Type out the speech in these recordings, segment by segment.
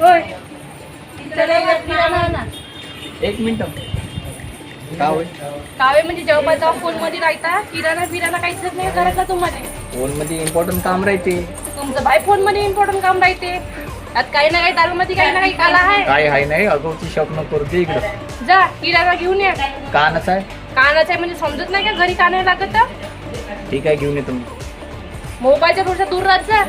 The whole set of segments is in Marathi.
होय ना. एक मिनिट कावे कावे म्हणजे जेव्हा फोन मध्ये राहता किराणा बिराणा काहीच नाही करायचा तुम्हाला. फोन मध्ये इम्पॉर्टंट काम राहते. तुमचं बाय फोन मध्ये इम्पॉर्टंट काम राहते. त्यात काही ना काही दारू मध्ये काही ना काही काला आहे. काय आहे नाही अगोची स्वप्न करते इकडं. जा किराणा घेऊन या. कानच आहे. कानाचं आहे म्हणजे समजत नाही का घरी कानाला लागत. ठीक आहे घेऊन येतो. मोबाईलच्या थोडसा दूर राहत जा.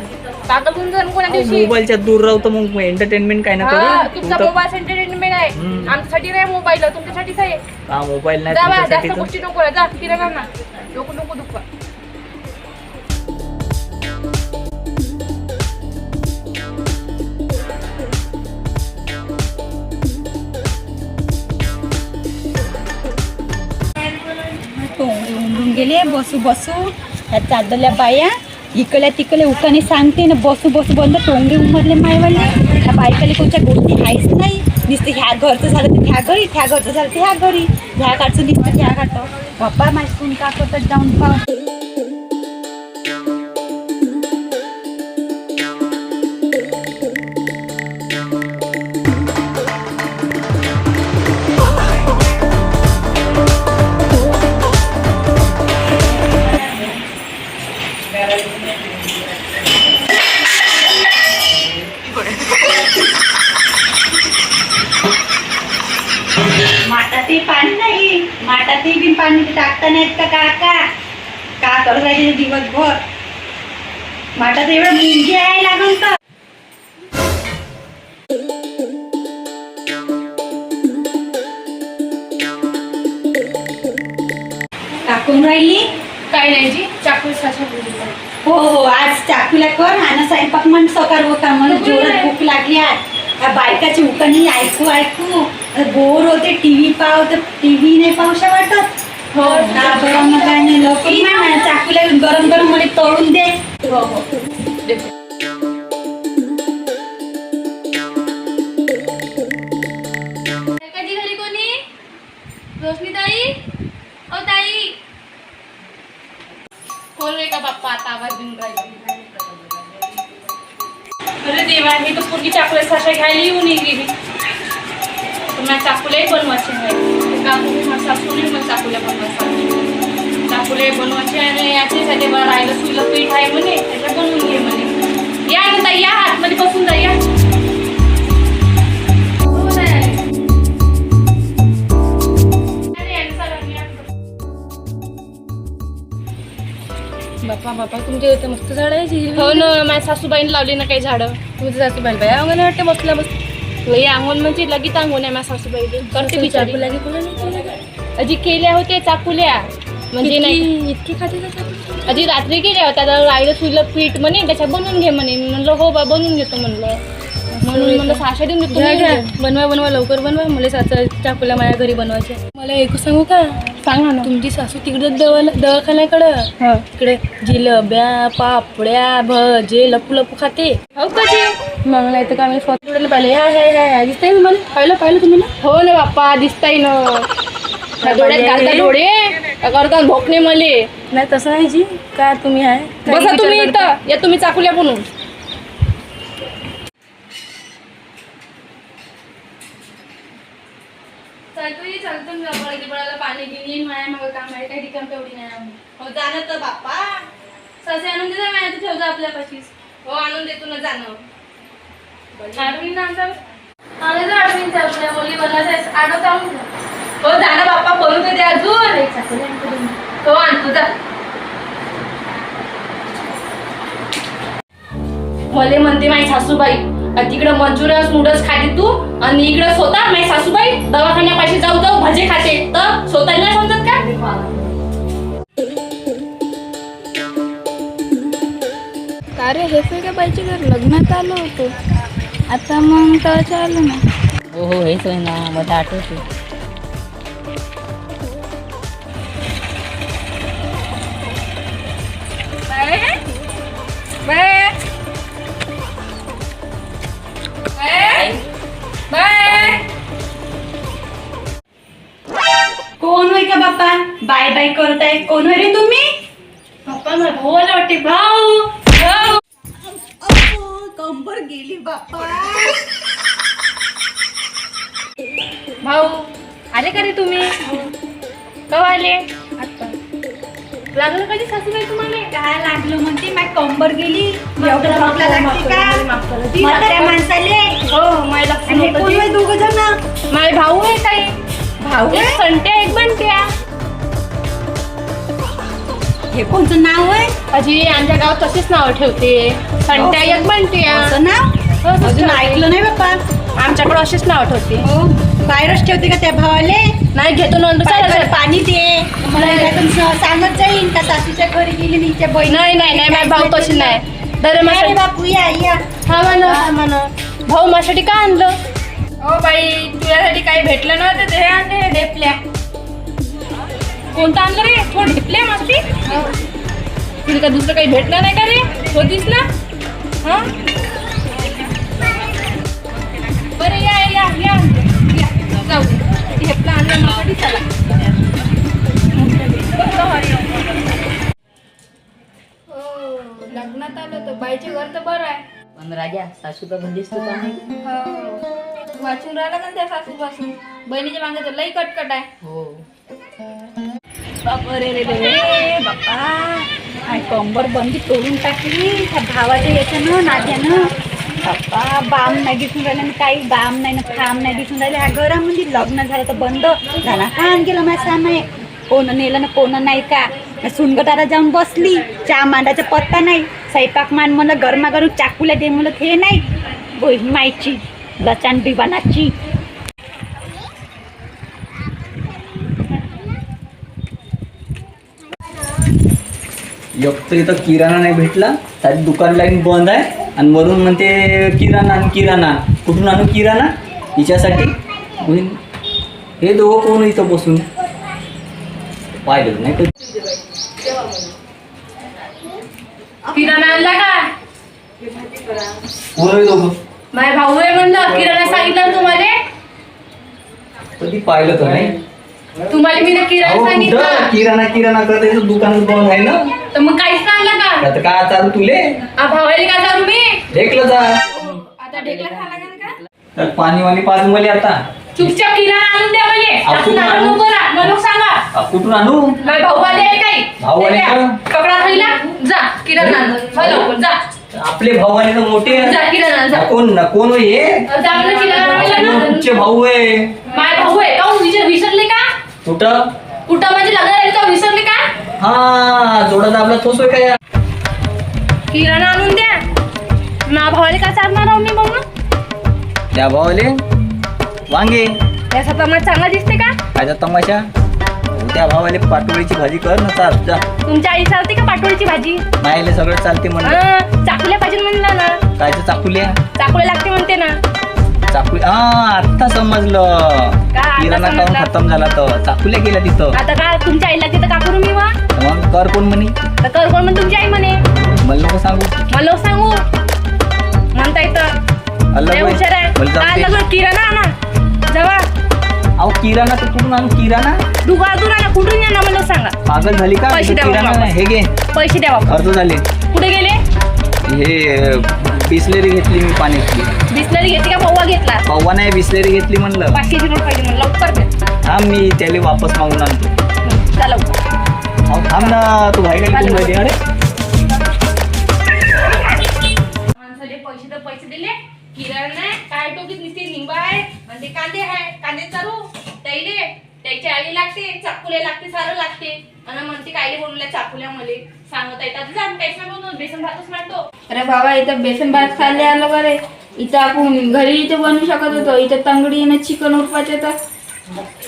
पागल होऊन जा कोणा दिवशी. मोबाईलच्या दूर राहतो मग एंटरटेनमेंट काय ना करू. तुमचा मोबाईल एंटरटेनमेंट आहे. आमच्यासाठी नाही मोबाईल तुमच्यासाठीच आहे. हा मोबाईल नाही जा तुमच्यासाठी जास्त गोष्टी नको जा किराणा ना. नको नको दुखवा. उमरून गेले बसू बसू ह्या चादरल्या बाया इकडल्या तिकडे उकाने सांगते ना बसू बसू बंद टोंगे उमरले मायवाले. ह्या बायकाले कोणत्या गोष्टी आहेच नाही. नुसतं ह्या घरचं झालं तर ह्या घरी ह्या घरचं झालं तर ह्या घरी ह्या काढचं नुसतं ह्या काढतं. बाप्पा माझी सून का करतात जाऊन पाव. माटातही पाणी नाही. माटातही बी पाणी टाकता नाहीत का काका. का करत राहिले दिवसभर. माटात एवढं मुंगी आहे लागून तर. टाकून राहिली काय नाही जी चाकू सासू हो हो आज चाकूला कर आणि स्वयंपाक मन सकार होता. मला जोरात भूक लागली आज. त्या बायकाची उकणी ऐकू ऐकू बोर होते. टीव्ही पाव तर टीव्ही नाही पाहूशा वाटत. हो ना बरं काय नाही लवकर चाकूला गरम गरम मला तळून दे. हो हो कधी घरी कोणी रोशनी ताई ओ ताई कोण रे का बाप्पा आता आवाज देऊन राहिला. अरे देवा मी तर पूर्वी चाकूला साशा घ्यायला येऊन गेली. मला चाकूलाही बनवायचे आहे का तुम्ही मला सासूने मग चाकूला बनवायचं. चाकूला बनवायचे आणि याच्यासाठी मला राहिलं सुईलं पीठ आहे म्हणे त्याच्या बनवून घे म्हणे. या ना ताई या आतमध्ये बसून जा या. बाप्पा बाप्पा तुमच्या इथे मस्त झाड आहे. हो ना माझ्या सासूबाईने लावली ना काही झाडं. तुमच्या सासूबाई बाई अंगण वाटते बसल्या बस. हे अंगण म्हणजे लगेच अंगण आहे माझ्या सासूबाईले करते बिचारी. लागे तुला नाही अजी केल्या होते चाकुल्या म्हणजे नाही इतकी खाते का चाकू. अजी रात्री केल्या होत्या तर राहिलं सुईलं पीठ म्हणे त्याच्या बनवून घे म्हणे. म्हणलं हो बा बनवून घेतो म्हणलं. म्हणून म्हणलं साशा देऊन देतो. बनवा बनवा लवकर बनवा. मला चाकूला माझ्या घरी बनवायचे. मला एक सांगू का सांगा ना. तुमची सासू तिकडे दवाखान्याकडं तिकडे जिलब्या पापड्या भजे लपू लपू खाते. हो कधी मग नाही तर का मी स्वतः पाहिले ह्या दिसतंय मला. पाहिलं तुम्ही ना. हो ना बाप्पा दिसताय ना. डोळ्यात घालता डोळे करता भोकणे मले. नाही तसं नाही जी काय तुम्ही आहे बसा तुम्ही इथं या तुम्ही चाकुल्या बनवून. चालतो मी बळाला पाणी घेऊन माया मग काम आहे काही ठिकाण तेवढी नाही. हो जाणं तर बाप्पा ससे आणून देता माया ठेवतो आपल्यापाशीच. हो आणून देतो ना जाणं. आडवीन आमचा आणायचं आडवीन आपल्या मुली बनवायचं आडवत आणून हो जाणं बाप्पा बनवून देते अजून. हो आणतो जा. मले म्हणते माझी सासूबाई तिकडं मंचुरियन नूडल्स खाते तू आणि इकडं स्वतः माझी सासूबाई दवाखान्यापाशी जाऊ जाऊ भजे खाते तर स्वतः नाही समजत का. अरे हे का पाहिजे घर लग्नात आलो होतो आता मग तर आलं ना. हो हो हेच आहे ना मला आठवते. कोण होय का बाप्पा बाय बाय करताय. कोण होय रे तुम्ही. बाप्पा मला भावाला वाटते भाऊ कंबर गेली बाप्पा. भाऊ आले का रे तुम्ही? कवा आले? लागलं कधी सासूबाई तुम्हाला? काय लागलं म्हणते माझी कंबर गेली एवढं माफ ठोकला करा, लागते का माफ करा. म्हाताऱ्या माणसाले हो माझ्या लक्ष आणि हे नव्हतं कोण ते. आहे दोघं जण माझे भाऊ आहे काही भाऊ एक आहे? संट्या एक बनट्या. हे कोणतं नाव आहे अजी आमच्या गावात तसेच नाव ठेवते. संट्या एक बनट्या. असं नाव हो, तसंच अजून ठेवते. ऐकलं नाही बाप्पा आमच्याकडे असेच नाव ठेवते. हो बाहेरच ठेवते का त्या भावाले नाही घेतो नंतर पायवर पाणी दे मला सांगत जाईन का सासूच्या घरी गेली आणि हिच्या बहिणी नाही नाही नाही माझे भाऊ तशी नाही. दर नाही रे बापू या या हा म्हणा भाऊ माझ्यासाठी काय आणलं? हो बाई तुझ्यासाठी काही भेटलं ना तर ते आणले ढेपल्या. कोणतं आणलं रे? थोडं ढेपल्या मस्ती. तुला का दुसरं काही भेटलं नाही का रे? होतीस ना? हा बरं या या या या. जाऊ ढेपला आणलं माझ्यासाठी चला. हो लग्नात आलं तर बाईचे घर तर बरं आहे. पण राजा सासू तर घरीच तर नाही. हो वाचून राहिला का त्या सासूपासून. बहिणीच्या मागे तर लई कटकट आहे. हो बापा रे रे रे बाप्पा काय कंबर बंदी तोडून टाकली त्या भावाच्या याच्यानं नाद्यानं बाप्पा बाम नाही दिसून राहिलं आणि काही बाम नाही ना खाम नाही दिसून राहिले ह्या घरामध्ये लग्न झालं तर बंद झाला कान गेलं माझ्या सामने कोण नेलं ना कोण नाही का सुनगटाला जाऊन बसली चहा मांडाचा पत्ता नाही स्वयंपाक मान म्हणलं गरमागरम चाकूला दे म्हणलं ते नाही बहीण मायची लचान बिबानाची एक तर इथं किराणा नाही भेटला त्यात दुकान लाईन बंद आहे आणि वरून म्हणते किराणा आणि किराणा कुठून आणू किराणा हिच्यासाठी म्हणून हे दोघं कोण इथं बसून पाहिलं नाही तर किराणा आणला का? कोण आहे दोघं माझे भाऊ आहे म्हणलं. किराणा सांगितलं ना तुम्हाला. कधी पाहिलं तर नाही तुम्हाला मी ना किराणा अहो, सांगितलं. कुठं किराणा किराणा करता दुकान बंद आहे ना तर मग काहीच आणलं का? आता काय चालू तुले भावाला काय चालू मी? ढेकलं जा आता ढेकला खा लागेल का? तर पाणी वाणी पाजून मला आता चुपचाप किराणा आणून द्या मला. आपण असं आणू? नको ना. म्हणून सांगा. कुठून आणू माझे भाऊ आले आहे काही. भाऊ आले द्या. का? कपडा धुईला जा किराणा आण. हो लवकर जा. आपले भाऊ आणि तर मोठे आहे. जा किराणा आण, जा. कोण हे जा म्हणलं किराणा आणायला ना. तुमचे भाऊ आहे माझे भाऊ आहे का? विसरले का? कुठं कुठं म्हणजे लग्न झालं का? विसरले का? हा जोडा दाबला तोच होय काय किराणा आणून द्या. माझ्या भावाला काय चालणार आहो मी मग? त्या भावाले वांगे याचा तमाशा चांगला दिसते का? कायचा तमाशा त्या भावाले पाटोळीची भाजी कर ना चाल जा तुमच्या आई चालते का पाटोळीची भाजी? मायले सगळं चालते म्हणलं हं, चाकुल्या पाहिजे म्हणलं ना. कायचं चाकुल्या चाकुल्या लागते म्हणते ना. चाकुल्या आता समजलं काय किराणा आता काऊन समजलं? खतम झाला तर चाकुल्या गेल्या तिथं आता का तुमच्या आईला तिथं का करू मी वा? मग कर कोण म्हणे तर कर कोण म्हण तुमची आई म्हणे. मला नको सांगू मला सांगू म्हणता येतं. अल्ला लय बाई, हुशार आहे. मला जाऊ काय दे. लागलं किराणा आणा जवा अहो किराणा तर कुठून आणू किराणा दुकानातून आणा. कुठून आणा मला सांगा. पागल झाली का पैसे द्या किराणा बाबा. हे घे पैसे द्या बाबा. खर्च झाले कुठे गेले? हे बिस्लेरी घेतली मी पाण्यातली बिस्लरी घेतली का पौवा घेतला? पव्वा नाही बिस्लेरी घेतली म्हणलं 500ची नोट पाहिजे म्हणलं. लवकर दे. थांब मी त्याला वापस मागून आणतो जा लवकर. अहो थांब ना तू भाई काय चालेल. अरे माणसाले पैसे तर पैसे दिले. किराणा नाही काय टोकीत नुसते निंबा आहे आणि ते कांदे आहे. कांदे चालू त्याईले त्याची आली लागते चाकुले लागते सारं लागते आणि म्हणते कायले बोलल्या चाकुल्या मले सांगत येतात जा काहीच नाही बनवून बेसन भातच मांडतो. अरे बाबा इथं बेसन भात खायला आलो का रे. इथं आपण घरी इथं बनवू शकत होतो. इथं तंगडी आणि चिकन उरपाचे तर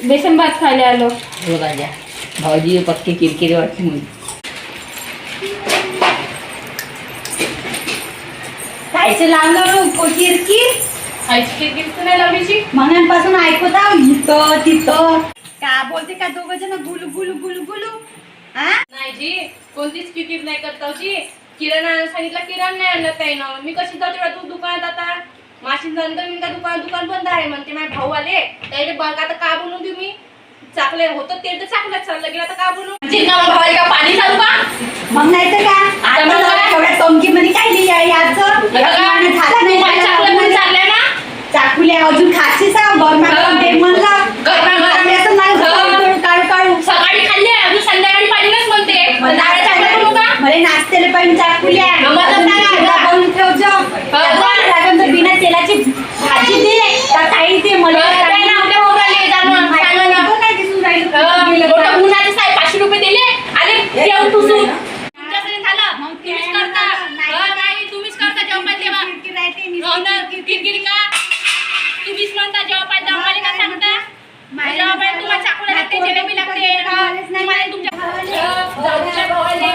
बेसन भात खायला आलो. हो राजा भाऊजी पक्के किरकिरी वाटते म्हणून. कायचं लावलं किरकिर आईची किरकिर तर नाही लावलीची. मनांपासून ऐकत आहो इथं तिथं का बोलते का दोघं जण गुलू गुलू गुलू गुलू हा नाही जी कोणतीच किरकिर नाही करता जी. किराणा आणायला सांगितलं किराणा नाही आणलं काही ना. मी कशी जाते बा तू दुकानात आता माशी नंतर मी दुकान बंद आहे म्हणते. माझे भाऊ आले त्याने बघ आता का बनवून देऊ मी. चाकले होतं ते तर चाकल्यात चाललं गेलं आता का बनवू. जिंका मग भावाला का पाणी चालू का? मग नाही तर का आता मग काय? एवढ्या टंकीमध्ये काय लिहिली आहे याचं झालं नाही चाकल्या पण चाललंय ना. चाकुल्या अजून खाशीच गरमा दे म्हणला असं नाही काढू सकाळी खाल्ले अजून संध्याकाळी पाहिजेच म्हणते डाळ्याच्या आंबट होता मला नाश्त्याला पाहिजे चाकुल्या बनवून ठेव जा बिना तेलाची भाजी दे का काही दे मला उन्हाचे साहेब 500 रुपये दिले आणि जेवण पुसून तुमच्याकडे झालं मग तुम्हीच करता नाही तुम्हीच करता जेव्हा पाहिजे तेव्हा किरकिरी का तुम्हीच म्हणता जेव्हा पाहिजे आम्हाला का सांगता जेव्हा पाहिजे तुम्हाला चाकूला लागते जेवेबी लागते तुम्हाला तुमच्या जाऊच्या भावाले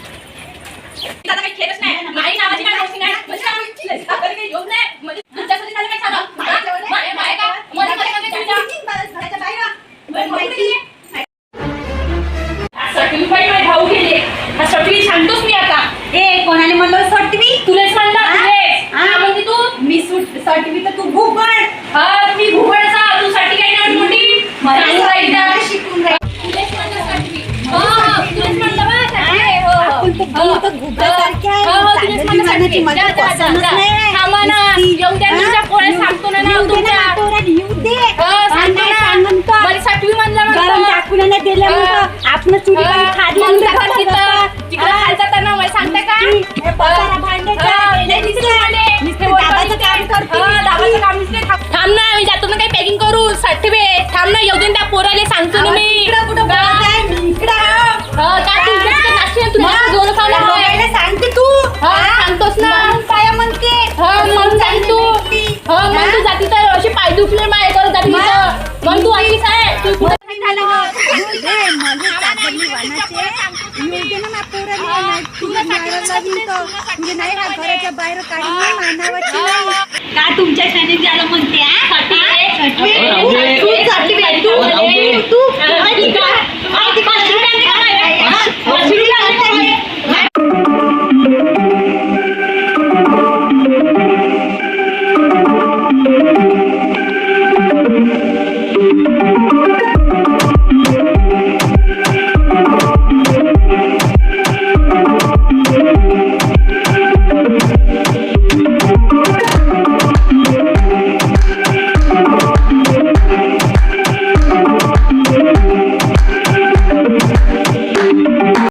आता काही खेळच नाही नाही नावाची काय गोष्टी नाही म्हणजे काही योग नाही म्हणजे तुमच्यासाठी झालं काय सांगा माय का सटवी बाई माझे भाऊ गेले हा सटवी सांगतोच मी आता ए कोणाने म्हणलं सटवी तुलेच म्हणला तुलेच हा म्हणते तू मी सटवी तर तू भूगोळ हा मी भुगळचा तू साठी काही नाही मोठी मला शिकून तुलेच म्हणलं सटवी हा तुलेच म्हणलं बा सटवी हो आपण तर बोलतो घुबडासारखे आहे. हो हो तुलेच म्हणलं चांगली सटवी माझी पसंतच नाही. थांबा ना येऊ द्या तुमच्या कोळे सांगतो ना नाव येऊ दे ना, तुमच्या आठवड्यात येऊ दे. हो सांगतो आणि ना सांगन का? मला सटवी म्हणलं गरम म्हणतो चाकूला नाही दिलं म्हणतो. आपण चुली पाणी खाल्लं म्हणून म्हणतो जातात बाबा. तिथं तिकडे खायचं तर ना मला सांगता का हे पसारा भांड्याचा, हा, हे लय दिसले मला. नुसतं दाबाचं काम करते. हा, दाबाचं काम दिसले. थांब ना मी जातो ना काही पॅकिंग करू सटवे थांब ना येऊ दे ना त्या पोराले सांगतो ना मी इकडं कुठं का? बोलत आहे? मी इकडं आहे. का तू इकडे तिकडे नाचते ना, तू नाचते दोन त्या खावला दोघांना सांगते तू हा, सांगतोस ना. म्हणून काय म्हणते मग सांग तू मग तू जाती तर अशी पाय दुखले माय करत जाती तिथं मग तू अशीच आहे तू कुठं का तुमच्या